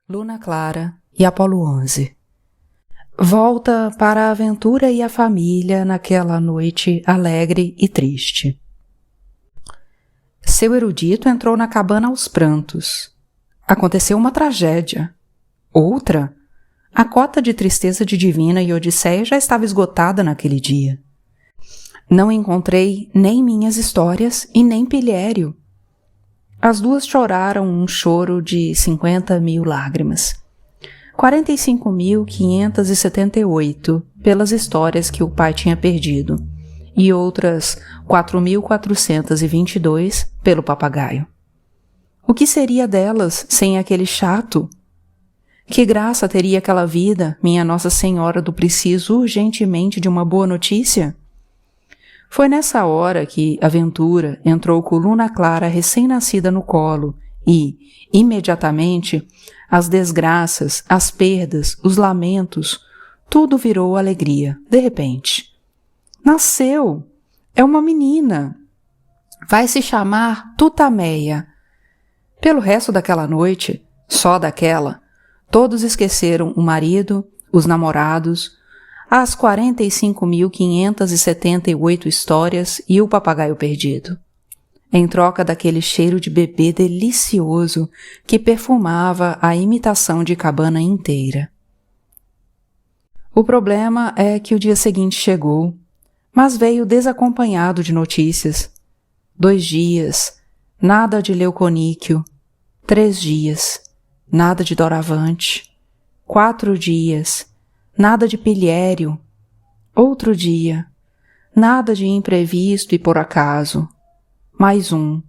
Luna Clara e Apolo 11. Volta para a aventura e a família naquela noite alegre e triste. Seu erudito entrou na cabana aos prantos. Aconteceu uma tragédia. Outra? A cota de tristeza de Divina e Odisseia já estava esgotada naquele dia. Não encontrei nem minhas histórias e nem Pilhério. As duas choraram um choro de 50.000 lágrimas. 45.578 pelas histórias que o pai tinha perdido e outras 4.422 pelo papagaio. O que seria delas sem aquele chato? Que graça teria aquela vida, minha Nossa Senhora do preciso urgentemente de uma boa notícia? Foi nessa hora que a Ventura entrou com Luna Clara recém-nascida no colo e, imediatamente, as desgraças, as perdas, os lamentos, tudo virou alegria, de repente. Nasceu! É uma menina! Vai se chamar Tutameia. Pelo resto daquela noite, só daquela, todos esqueceram o marido, os namorados, as 45.578 histórias e o papagaio perdido. Em troca daquele cheiro de bebê delicioso que perfumava a imitação de cabana inteira. O problema é que o dia seguinte chegou, mas veio desacompanhado de notícias. 2 dias, nada de Leuconíquio. 3 dias, nada de Doravante. 4 dias, nada de Pilhério. Outro dia, nada de imprevisto e por acaso. Mais um,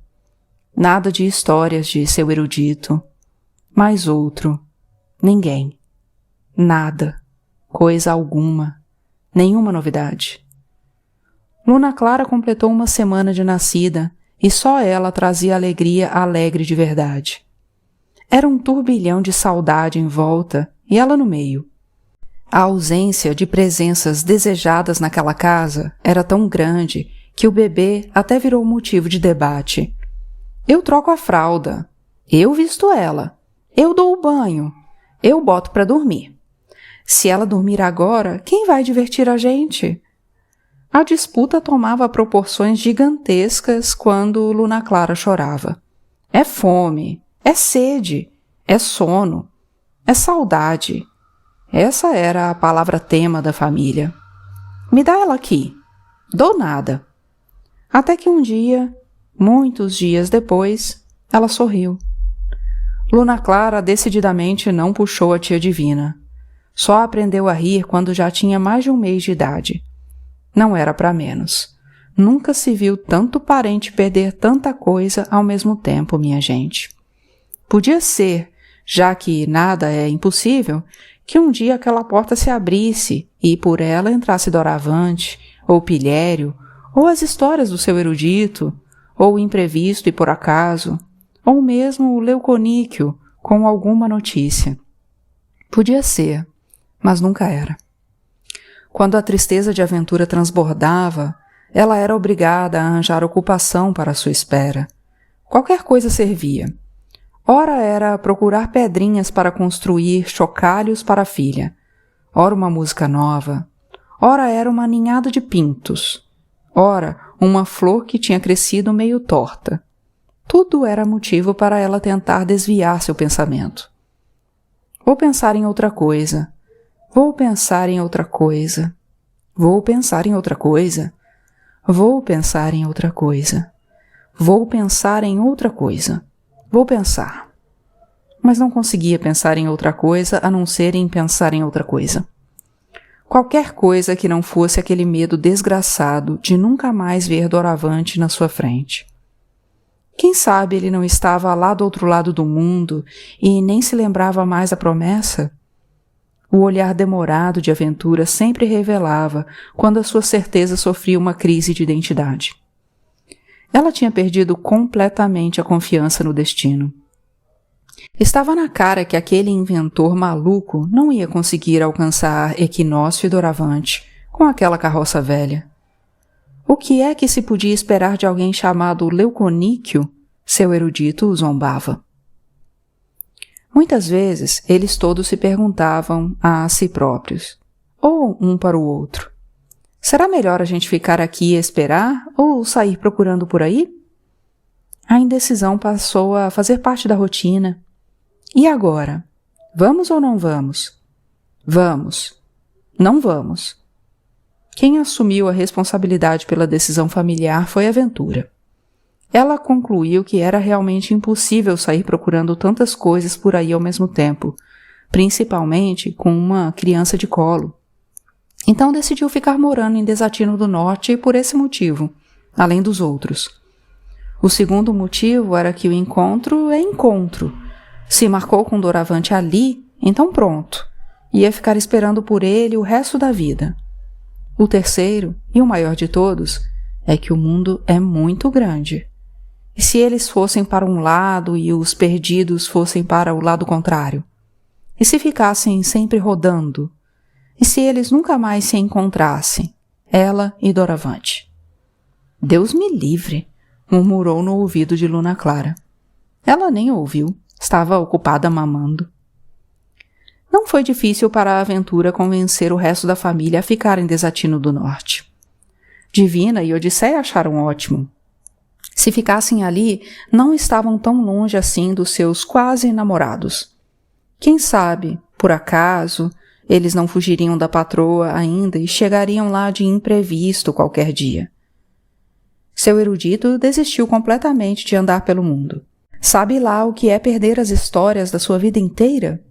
nada de histórias de seu erudito. Mais outro, ninguém. Nada, coisa alguma, nenhuma novidade. Luna Clara completou 1 semana de nascida e só ela trazia alegria alegre de verdade. Era um turbilhão de saudade em volta e ela no meio. A ausência de presenças desejadas naquela casa era tão grande que o bebê até virou motivo de debate. Eu troco a fralda, eu visto ela, eu dou o banho, eu boto para dormir. Se ela dormir agora, quem vai divertir a gente? A disputa tomava proporções gigantescas quando Luna Clara chorava. É fome, é sede, é sono, é saudade. Essa era a palavra-tema da família. Me dá ela aqui. Dou nada. Até que um dia, muitos dias depois, ela sorriu. Luna Clara decididamente não puxou a tia Divina. Só aprendeu a rir quando já tinha mais de 1 mês de idade. Não era para menos. Nunca se viu tanto parente perder tanta coisa ao mesmo tempo, minha gente. Podia ser, já que nada é impossível, que um dia aquela porta se abrisse e por ela entrasse Doravante, ou Pilhério, ou as histórias do seu erudito, ou o imprevisto e por acaso, ou mesmo o Leuconíquio com alguma notícia. Podia ser, mas nunca era. Quando a tristeza de aventura transbordava, ela era obrigada a arranjar ocupação para a sua espera. Qualquer coisa servia. Ora era procurar pedrinhas para construir chocalhos para a filha, ora uma música nova, ora era uma ninhada de pintos, ora uma flor que tinha crescido meio torta. Tudo era motivo para ela tentar desviar seu pensamento. Vou pensar em outra coisa, vou pensar em outra coisa, vou pensar em outra coisa, vou pensar em outra coisa, vou pensar em outra coisa. Vou pensar. Mas não conseguia pensar em outra coisa a não ser em pensar em outra coisa. Qualquer coisa que não fosse aquele medo desgraçado de nunca mais ver Doravante na sua frente. Quem sabe ele não estava lá do outro lado do mundo e nem se lembrava mais da promessa? O olhar demorado de aventura sempre revelava quando a sua certeza sofria uma crise de identidade. Ela tinha perdido completamente a confiança no destino. Estava na cara que aquele inventor maluco não ia conseguir alcançar Equinócio e Doravante com aquela carroça velha. O que é que se podia esperar de alguém chamado Leuconíquio? Seu erudito o zombava. Muitas vezes, eles todos se perguntavam a si próprios, ou um para o outro: será melhor a gente ficar aqui e esperar ou sair procurando por aí? A indecisão passou a fazer parte da rotina. E agora? Vamos ou não vamos? Vamos. Não vamos. Quem assumiu a responsabilidade pela decisão familiar foi a Ventura. Ela concluiu que era realmente impossível sair procurando tantas coisas por aí ao mesmo tempo, principalmente com uma criança de colo. Então decidiu ficar morando em Desatino do Norte por esse motivo, além dos outros. O segundo motivo era que o encontro é encontro. Se marcou com Doravante ali, então pronto. Ia ficar esperando por ele o resto da vida. O terceiro, e o maior de todos, é que o mundo é muito grande. E se eles fossem para um lado e os perdidos fossem para o lado contrário? E se ficassem sempre rodando? E se eles nunca mais se encontrassem, ela e Doravante? Deus me livre, murmurou no ouvido de Luna Clara. Ela nem ouviu, estava ocupada mamando. Não foi difícil para a Aventura convencer o resto da família a ficar em Desatino do Norte. Divina e Odisseia acharam ótimo. Se ficassem ali, não estavam tão longe assim dos seus quase namorados. Quem sabe, por acaso, eles não fugiriam da patroa ainda e chegariam lá de imprevisto qualquer dia. Seu erudito desistiu completamente de andar pelo mundo. Sabe lá o que é perder as histórias da sua vida inteira?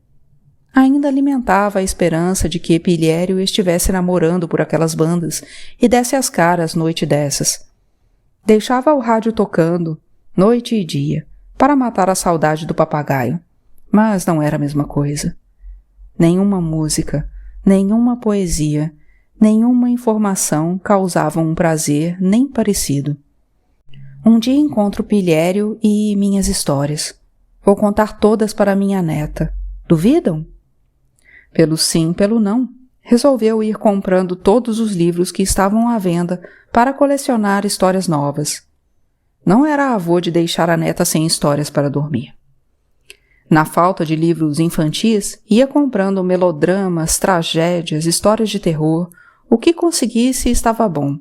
Ainda alimentava a esperança de que Pilhério estivesse namorando por aquelas bandas e desse as caras noite dessas. Deixava o rádio tocando, noite e dia, para matar a saudade do papagaio, mas não era a mesma coisa. Nenhuma música, nenhuma poesia, nenhuma informação causavam um prazer nem parecido. Um dia encontro Pilhério e minhas histórias. Vou contar todas para minha neta. Duvidam? Pelo sim, pelo não, resolveu ir comprando todos os livros que estavam à venda para colecionar histórias novas. Não era avô de deixar a neta sem histórias para dormir. Na falta de livros infantis, ia comprando melodramas, tragédias, histórias de terror. O que conseguisse estava bom.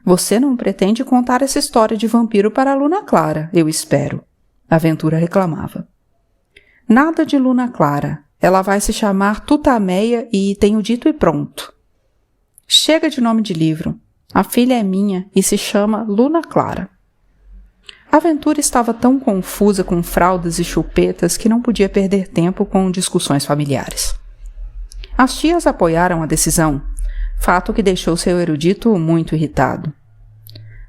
Você não pretende contar essa história de vampiro para a Luna Clara, eu espero, a Aventura reclamava. Nada de Luna Clara. Ela vai se chamar Tutameia e tenho dito e pronto. Chega de nome de livro. A filha é minha e se chama Luna Clara. A Aventura estava tão confusa com fraldas e chupetas que não podia perder tempo com discussões familiares. As tias apoiaram a decisão, fato que deixou seu erudito muito irritado.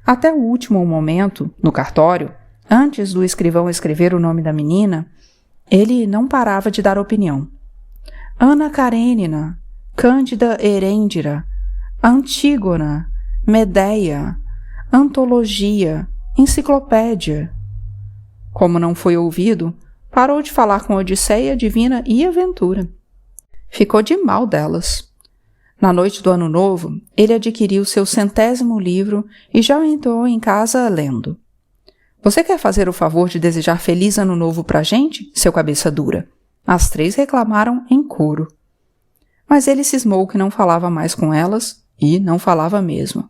Até o último momento, no cartório, antes do escrivão escrever o nome da menina, ele não parava de dar opinião. Ana Karenina, Cândida Herêndira, Antígona, Medeia, Antologia, Enciclopédia. Como não foi ouvido, parou de falar com Odisseia, Divina e Aventura. Ficou de mal delas. Na noite do Ano Novo, ele adquiriu seu 100º livro e já entrou em casa lendo. Você quer fazer o favor de desejar Feliz Ano Novo pra gente, seu cabeça dura? As 3 reclamaram em coro. Mas ele cismou que não falava mais com elas e não falava mesmo.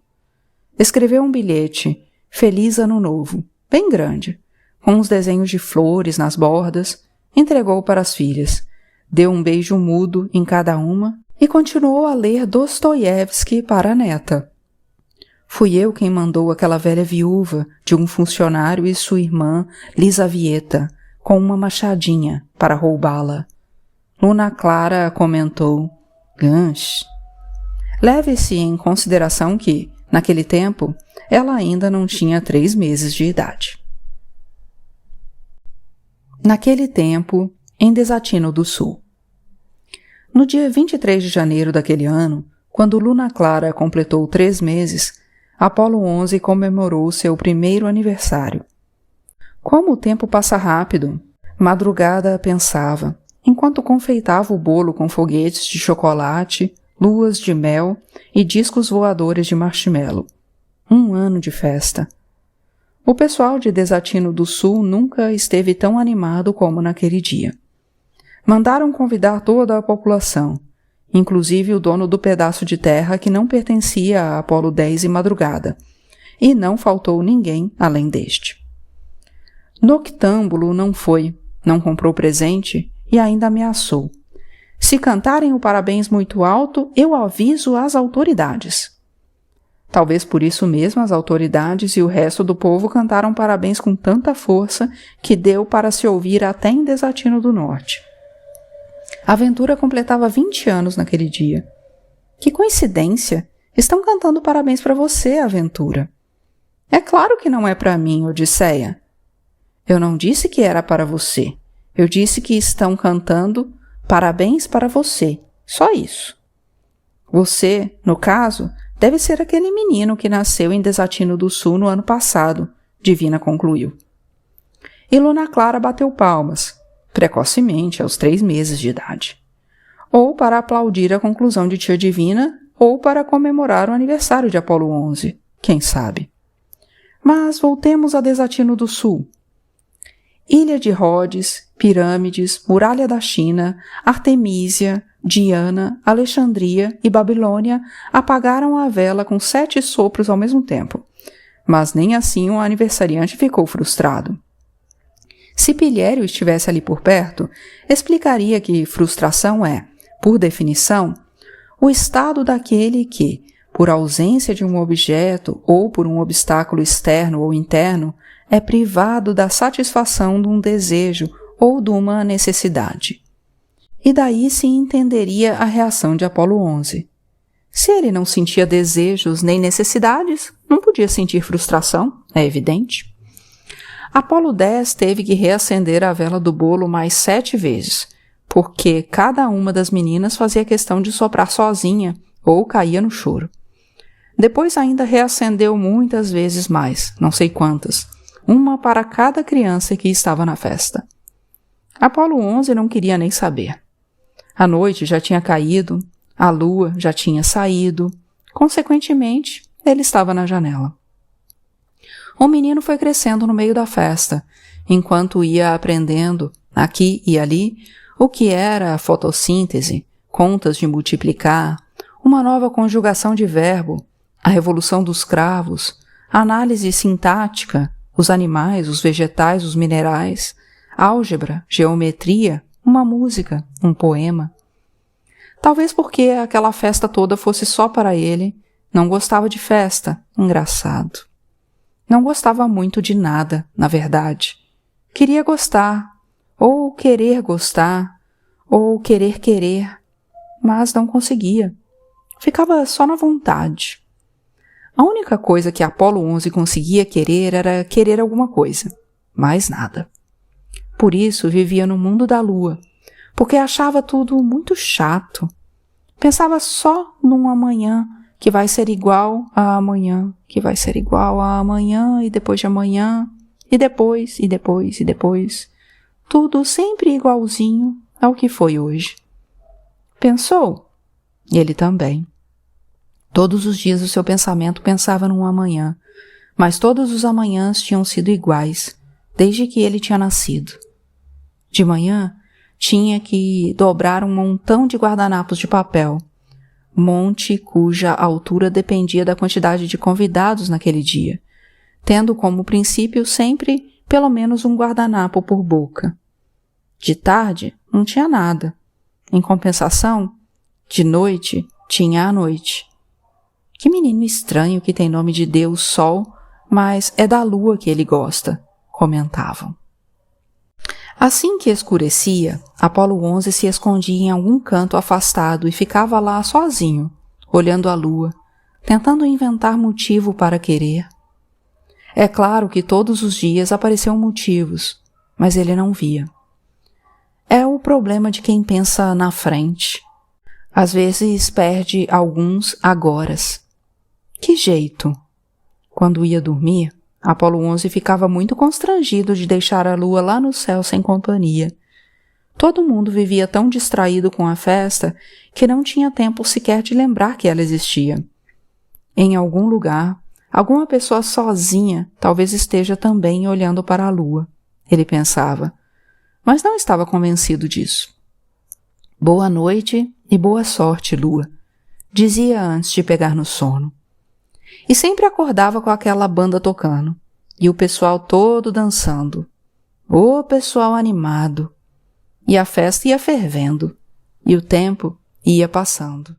Escreveu um bilhete, Feliz Ano Novo, bem grande, com uns desenhos de flores nas bordas, entregou para as filhas, deu um beijo mudo em cada uma e continuou a ler Dostoiévski para a neta. Fui eu quem mandou aquela velha viúva de um funcionário e sua irmã, Lisavieta, com uma machadinha para roubá-la. Luna Clara comentou, Ganch. Leve-se em consideração que, naquele tempo, ela ainda não tinha 3 meses de idade. Naquele tempo, em Desatino do Sul. No dia 23 de janeiro daquele ano, quando Luna Clara completou 3 meses, Apolo 11 comemorou seu primeiro aniversário. Como o tempo passa rápido, Madrugada pensava, enquanto confeitava o bolo com foguetes de chocolate, luas de mel e discos voadores de marshmallow. 1 ano de festa. O pessoal de Desatino do Sul nunca esteve tão animado como naquele dia. Mandaram convidar toda a população, inclusive o dono do pedaço de terra que não pertencia a Apolo 10 e Madrugada, e não faltou ninguém além deste. Noctâmbulo não foi, não comprou presente e ainda ameaçou. Se cantarem o parabéns muito alto, eu aviso às autoridades. Talvez por isso mesmo as autoridades e o resto do povo cantaram parabéns com tanta força que deu para se ouvir até em Desatino do Norte. A aventura completava 20 anos naquele dia. Que coincidência! Estão cantando parabéns para você, Aventura. É claro que não é para mim, Odisseia. Eu não disse que era para você. Eu disse que estão cantando parabéns para você. Só isso. Você, no caso, deve ser aquele menino que nasceu em Desatino do Sul no ano passado, Divina concluiu. E Luna Clara bateu palmas, precocemente, aos 3 meses de idade. Ou para aplaudir a conclusão de Tia Divina, ou para comemorar o aniversário de Apolo 11, quem sabe. Mas voltemos a Desatino do Sul. Ilha de Rhodes, Pirâmides, Muralha da China, Artemísia, Diana, Alexandria e Babilônia apagaram a vela com 7 sopros ao mesmo tempo. Mas nem assim o aniversariante ficou frustrado. Se Pilhério estivesse ali por perto, explicaria que frustração é, por definição, o estado daquele que, por ausência de um objeto ou por um obstáculo externo ou interno, é privado da satisfação de um desejo ou de uma necessidade. E daí se entenderia a reação de Apolo 11. Se ele não sentia desejos nem necessidades, não podia sentir frustração, é evidente. Apolo 10 teve que reacender a vela do bolo mais 7 vezes, porque cada uma das meninas fazia questão de soprar sozinha ou caía no choro. Depois ainda reacendeu muitas vezes mais, não sei quantas, uma para cada criança que estava na festa. Apolo 11 não queria nem saber. A noite já tinha caído, a lua já tinha saído, consequentemente, ele estava na janela. O menino foi crescendo no meio da festa, enquanto ia aprendendo, aqui e ali, o que era a fotossíntese, contas de multiplicar, uma nova conjugação de verbo, a revolução dos cravos, a análise sintática, os animais, os vegetais, os minerais, álgebra, geometria, uma música, um poema. Talvez porque aquela festa toda fosse só para ele, não gostava de festa, engraçado. Não gostava muito de nada, na verdade. Queria gostar, ou querer gostar, ou querer querer, mas não conseguia. Ficava só na vontade. A única coisa que Apolo 11 conseguia querer era querer alguma coisa, mais nada. Por isso vivia no mundo da lua, porque achava tudo muito chato. Pensava só num amanhã que vai ser igual a amanhã, que vai ser igual a amanhã e depois de amanhã, e depois, e depois, e depois. Tudo sempre igualzinho ao que foi hoje. Pensou? Ele também. Todos os dias o seu pensamento pensava num amanhã, mas todos os amanhãs tinham sido iguais, desde que ele tinha nascido. De manhã, tinha que dobrar um montão de guardanapos de papel, monte cuja altura dependia da quantidade de convidados naquele dia, tendo como princípio sempre pelo menos um guardanapo por boca. De tarde, não tinha nada. Em compensação, de noite, tinha a noite. Que menino estranho que tem nome de Deus Sol, mas é da lua que ele gosta, comentavam. Assim que escurecia, Apolo 11 se escondia em algum canto afastado e ficava lá sozinho, olhando a lua, tentando inventar motivo para querer. É claro que todos os dias apareciam motivos, mas ele não via. É o problema de quem pensa na frente. Às vezes perde alguns agoras. Que jeito? Quando ia dormir, Apolo 11 ficava muito constrangido de deixar a lua lá no céu sem companhia. Todo mundo vivia tão distraído com a festa que não tinha tempo sequer de lembrar que ela existia. Em algum lugar, alguma pessoa sozinha talvez esteja também olhando para a lua, ele pensava, mas não estava convencido disso. Boa noite e boa sorte, Lua, dizia antes de pegar no sono. E sempre acordava com aquela banda tocando, e o pessoal todo dançando. O pessoal animado. E a festa ia fervendo, e o tempo ia passando.